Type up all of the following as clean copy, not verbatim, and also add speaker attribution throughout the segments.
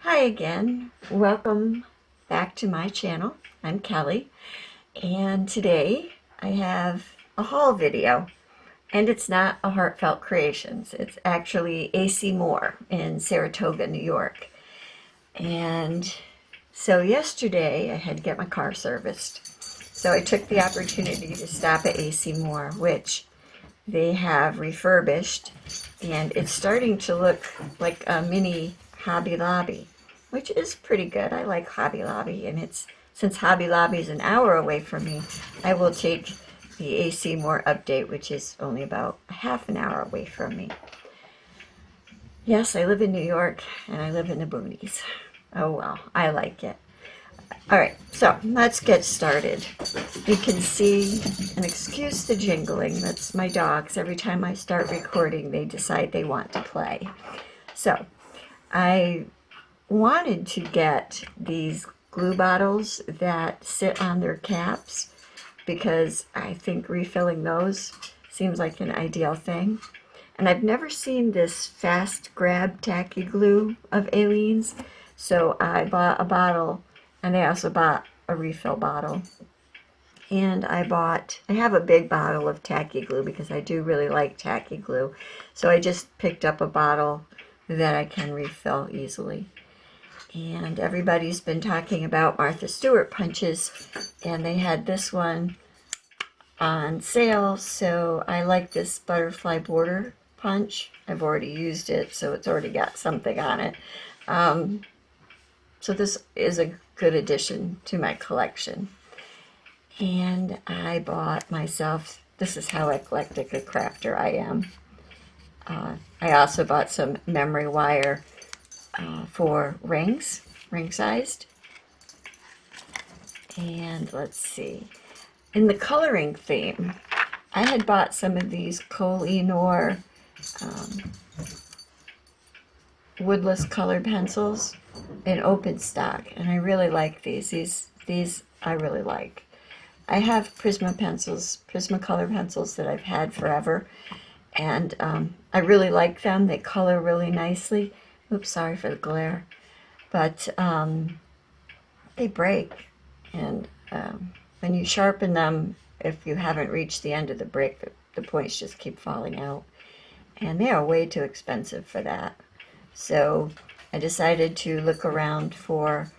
Speaker 1: Hi again. Welcome back to my channel. I'm Kelly, and today I have a haul video, and it's not a Heartfelt Creations. It's actually AC Moore in Saratoga, New York. And so yesterday I had to get my car serviced. So I took the opportunity to stop at AC Moore, which they have refurbished, and it's starting to look like a mini Hobby Lobby, which is pretty good. I like Hobby Lobby, and since Hobby Lobby is an hour away from me, I will take the AC Moore update, which is only about a half an hour away from me. Yes, I live in New York, and I live in the boonies. Oh well, I like it. Alright, so let's get started. You can see, and excuse the jingling, that's my dogs. Every time I start recording, they decide they want to play. So, I wanted to get these glue bottles that sit on their caps because I think refilling those seems like an ideal thing. And I've never seen this fast grab tacky glue of Aleene's, so I bought a bottle, and I also bought a refill bottle. And I have a big bottle of tacky glue because I do really like tacky glue. So I just picked up a bottle that I can refill easily. And everybody's been talking about Martha Stewart punches, and they had this one on sale, so I like this butterfly border punch. I've already used it, so it's already got something on it. So this is a good addition to my collection. And I bought myself, this is how eclectic a crafter I am. I also bought some memory wire for rings, ring-sized. And let's see, in the coloring theme, I had bought some of these Koh-i-Noor woodless colored pencils in open stock, and I really like these. These I really like. I have Prismacolor pencils that I've had forever, and I really like them. They color really nicely. Oops, sorry for the glare. But they break, and when you sharpen them, if you haven't reached the end of the break, the points just keep falling out. And they are way too expensive for that. So I decided to look around for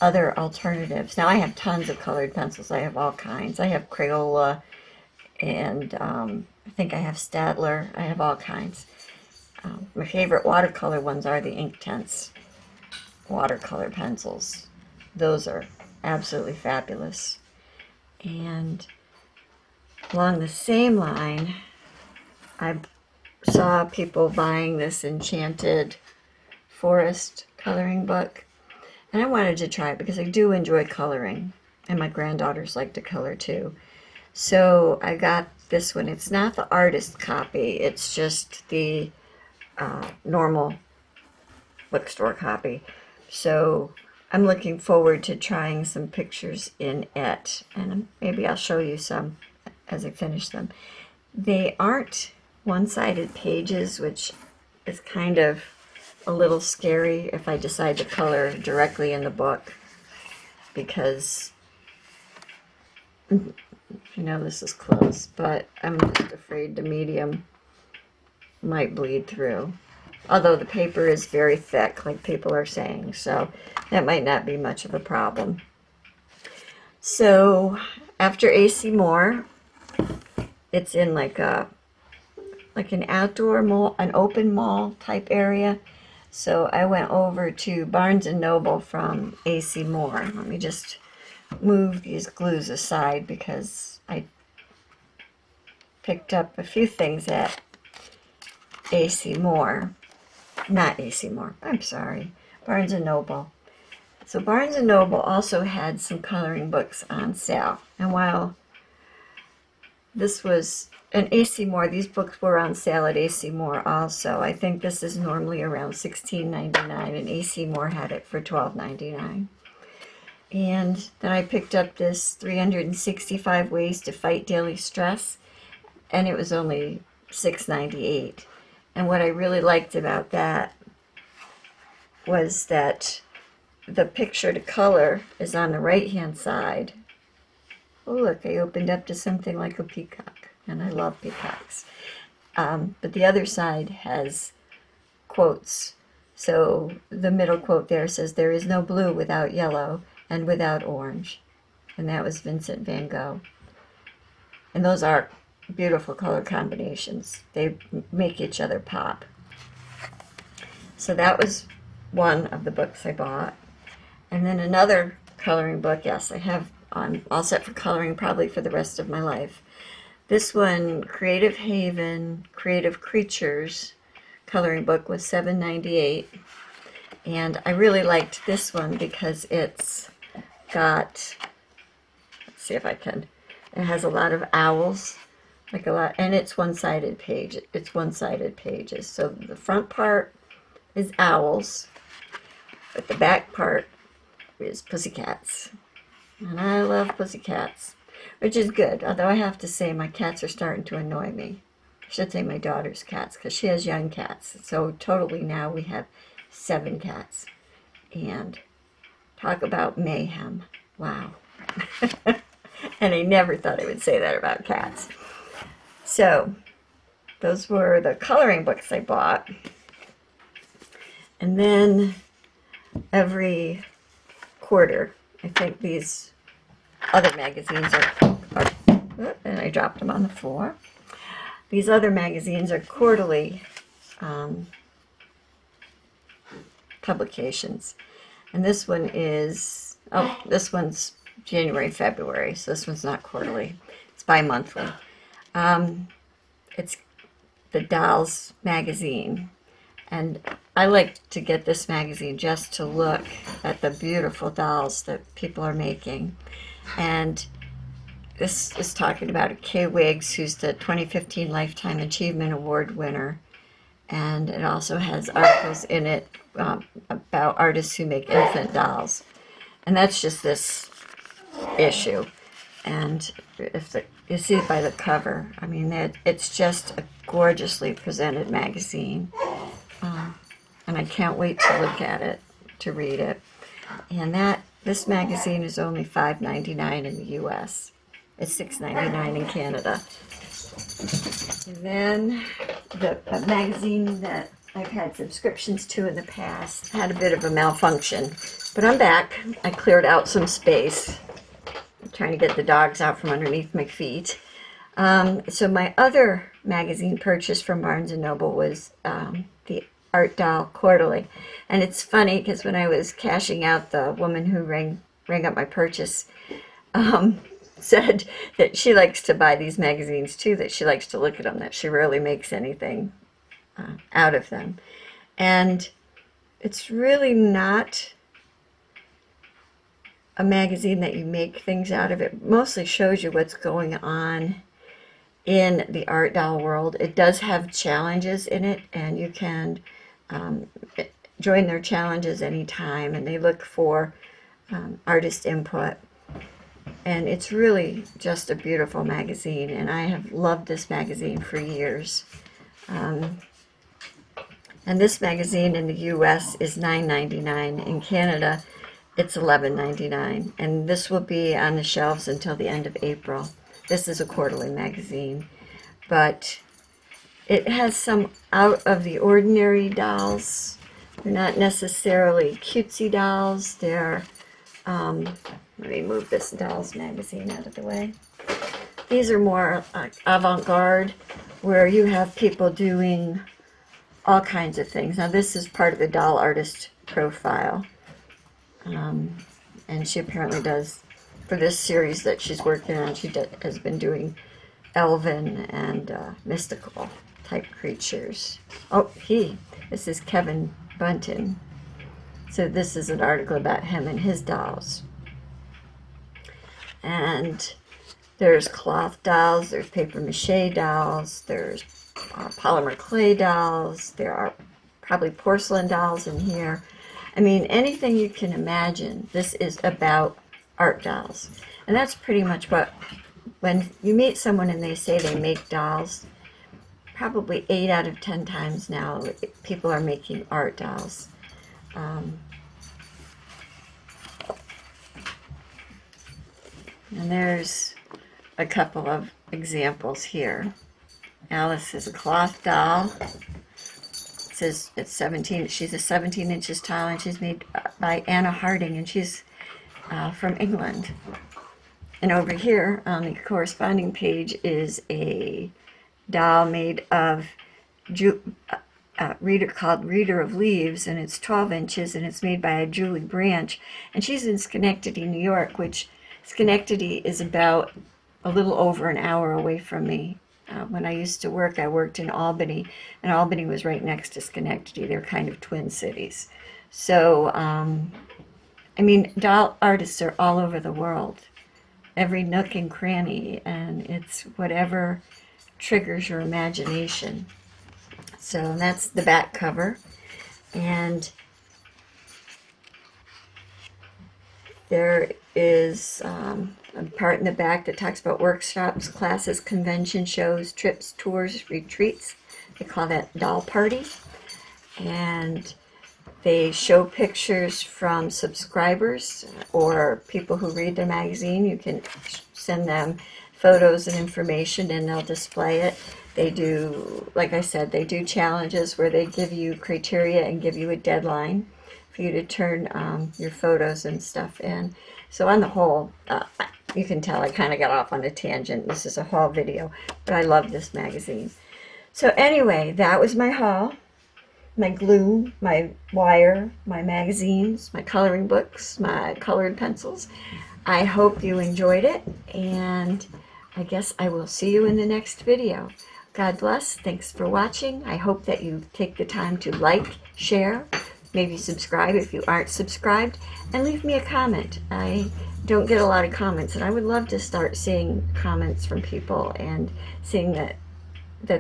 Speaker 1: other alternatives. Now I have tons of colored pencils. I have all kinds. I have Crayola, and I think I have Staedtler. I have all kinds. My favorite watercolor ones are the Inktense watercolor pencils. Those are absolutely fabulous. And along the same line, I saw people buying this Enchanted Forest coloring book, and I wanted to try it because I do enjoy coloring, and my granddaughters like to color too. So I got this one. It's not the artist copy, it's just the normal bookstore copy. So I'm looking forward to trying some pictures in it, and maybe I'll show you some as I finish them. They aren't one-sided pages, which is kind of a little scary if I decide to color directly in the book, because this is close, but I'm just afraid the medium might bleed through. Although the paper is very thick, like people are saying, so that might not be much of a problem. So after AC Moore, it's in like an outdoor mall, an open mall type area. So I went over to Barnes & Noble from AC Moore. Let me just move these glues aside because I picked up a few things at AC Moore. Not AC Moore, I'm sorry, Barnes & Noble. So Barnes & Noble also had some coloring books on sale. And while this was an AC Moore, these books were on sale at AC Moore also. I think this is normally around $16.99, and AC Moore had it for $12.99. And then I picked up this 365 Ways to Fight Daily Stress, and it was only $6.98. And what I really liked about that was that the picture to color is on the right hand side. Oh look, I opened up to something like a peacock, and I love peacocks. But the other side has quotes. So the middle quote there says, "There is no blue without yellow and without orange." And that was Vincent van Gogh. And those are beautiful color combinations. They make each other pop. So that was one of the books I bought. And then another coloring book, yes, I'm all set for coloring probably for the rest of my life. This one, Creative Haven, Creative Creatures coloring book, was $7.98. And I really liked this one because it's got, let's see if I can, it has a lot of owls, like a lot, and it's one-sided page. It's one-sided pages. So the front part is owls, but the back part is pussycats. And I love pussycats, which is good. Although I have to say my cats are starting to annoy me. I should say my daughter's cats, because she has young cats. So totally now we have 7 cats. And talk about mayhem. Wow. And I never thought I would say that about cats. So those were the coloring books I bought. And then every quarter, I think these other magazines are and I dropped them on the floor. These other magazines are quarterly publications. And this one is, this one's January, February, so this one's not quarterly. It's bi-monthly. It's the Dolls magazine. And I like to get this magazine just to look at the beautiful dolls that people are making. And this is talking about Kay Wiggs, who's the 2015 Lifetime Achievement Award winner. And it also has articles in it about artists who make infant dolls. And that's just this issue. And if you see it by the cover, I mean, it's just a gorgeously presented magazine. And I can't wait to look at it, to read it. And this magazine is only $5.99 in the U.S. It's $6.99 in Canada. And then a magazine that I've had subscriptions to in the past had a bit of a malfunction. But I'm back. I cleared out some space. I'm trying to get the dogs out from underneath my feet. So my other magazine purchase from Barnes & Noble was the Art Doll Quarterly. And it's funny because when I was cashing out, the woman who rang up my purchase said that she likes to buy these magazines too, that she likes to look at them, that she rarely makes anything out of them. And it's really not a magazine that you make things out of. It mostly shows you what's going on in the art doll world. It does have challenges in it, and you can join their challenges anytime, and they look for artist input. And it's really just a beautiful magazine, and I have loved this magazine for years. And this magazine in the U.S. is $9.99. In Canada, it's $11.99. And this will be on the shelves until the end of April. This is a quarterly magazine, but it has some out of the ordinary dolls. They're not necessarily cutesy dolls. They're, let me move this dolls magazine out of the way. These are more avant-garde, where you have people doing all kinds of things. Now this is part of the doll artist profile. And she apparently does, for this series that she's working on, she has been doing elven and mystical type creatures. This is Kevin Bunton. So this is an article about him and his dolls. And there's cloth dolls, there's paper mache dolls, there's polymer clay dolls, there are probably porcelain dolls in here. I mean, anything you can imagine, this is about art dolls. And that's pretty much what, when you meet someone and they say they make dolls, probably 8 out of 10 times now, people are making art dolls. And there's a couple of examples here. Alice is a cloth doll. It says it's 17. She's a 17 inches tall, and she's made by Anna Harding, and she's from England. And over here on the corresponding page is a doll made of called Reader of Leaves, and it's 12 inches, and it's made by a Julie Branch, and she's in Schenectady, New York, which Schenectady is about a little over an hour away from me. When I used to work, I worked in Albany, and Albany was right next to Schenectady. They're kind of twin cities. So, I mean, doll artists are all over the world, every nook and cranny, and it's whatever triggers your imagination. So that's the back cover, and there is a part in the back that talks about workshops, classes, convention shows, trips, tours, retreats. They call that Doll Party. And they show pictures from subscribers or people who read the magazine. You can send them photos and information, and they'll display it. They do, like I said, they do challenges where they give you criteria and give you a deadline for you to turn your photos and stuff in. So on the whole, you can tell I kind of got off on a tangent. This is a haul video, but I love this magazine. So anyway, that was my haul. My glue, my wire, my magazines, my coloring books, my colored pencils. I hope you enjoyed it, and I guess I will see you in the next video. God bless. Thanks for watching. I hope that you take the time to like, share, maybe subscribe if you aren't subscribed, and leave me a comment. I don't get a lot of comments, and I would love to start seeing comments from people and seeing that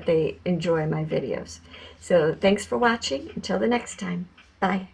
Speaker 1: they enjoy my videos. So thanks for watching. Until the next time. Bye.